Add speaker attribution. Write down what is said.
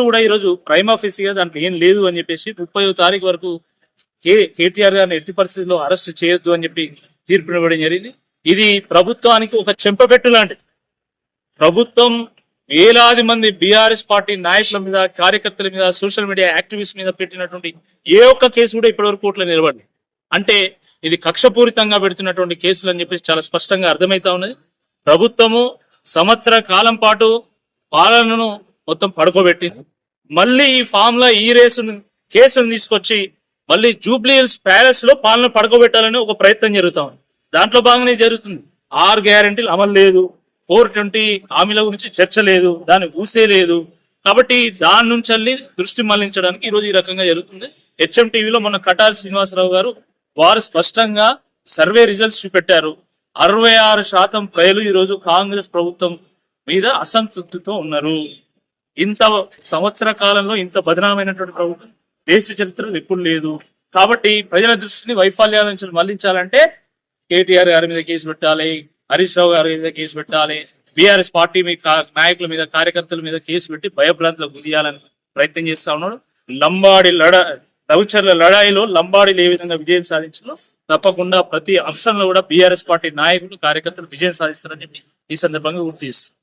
Speaker 1: Court కూడా ఈరోజు prime ఆఫీసీగా దాంట్లో ఏం లేదు అని చెప్పేసి 30వ తారీఖు వరకు కేటీఆర్ గారిని ఎట్టి పరిస్థితుల్లో అరెస్ట్ చేయొద్దు అని చెప్పి తీర్పు ఇవ్వడం జరిగింది. ఇది ప్రభుత్వానికి ఒక చెంపపెట్టు లాంటిది. ప్రభుత్వం వేలాది మంది బీఆర్ఎస్ పార్టీ నాయకుల మీద, కార్యకర్తల మీద, సోషల్ మీడియా యాక్టివిస్ట్ మీద పెట్టినటువంటి ఏ ఒక్క కేసు కూడా ఇప్పటివరకు కోర్టులో నిలబడింది. అంటే ఇది కక్షపూరితంగా పెడుతున్నటువంటి కేసులు అని చెప్పేసి చాలా స్పష్టంగా అర్థమవుతా ఉన్నది. ప్రభుత్వము సంవత్సర కాలం పాటు పాలనను మొత్తం పడుకోబెట్టింది. మళ్ళీ ఈ ఫామ్లో ఈ కేసును తీసుకొచ్చి మళ్ళీ జూబ్లీ హిల్స్ ప్యాలెస్ లో పాలన పడుకోబెట్టాలని ఒక ప్రయత్నం జరుగుతా ఉంది. దాంట్లో భాగంగానే జరుగుతుంది. 6 గ్యారెంటీలు అమలు లేదు, 420 హామీల గురించి చర్చ లేదు, దాన్ని ఊసే లేదు. కాబట్టి దాని నుంచి దృష్టి మళ్లించడానికి ఈరోజు ఈ రకంగా జరుగుతుంది. HMTVలో మొన్న కటారి శ్రీనివాసరావు గారు వారు స్పష్టంగా సర్వే రిజల్ట్స్ చూపెట్టారు. 66% ప్రజలు ఈరోజు కాంగ్రెస్ ప్రభుత్వం మీద అసంతృప్తితో ఉన్నారు. ఇంత సంవత్సర కాలంలో ఇంత బదనామైనటువంటి ప్రభుత్వం దేశ చరిత్రలో ఎప్పుడు లేదు. కాబట్టి ప్రజల దృష్టిని వైఫల్యాల నుంచి మళ్లించాలంటే కేటీఆర్ గారి మీద కేసు పెట్టాలి, హరీష్ రావు గారి మీద కేసు పెట్టాలి, బీఆర్ఎస్ పార్టీ నాయకుల మీద, కార్యకర్తల మీద కేసు పెట్టి భయభ్రాంతులకు గుదియాలని ప్రయత్నం చేస్తా ఉన్నాడు. రవిచర్ల లడాయిలో లంబాడీలు ఏ విధంగా విజయం సాధించాలో తప్పకుండా ప్రతి అంశంలో కూడా బీఆర్ఎస్ పార్టీ నాయకులు, కార్యకర్తలు విజయం సాధిస్తారని చెప్పి ఈ సందర్భంగా గుర్తు చేస్తారు.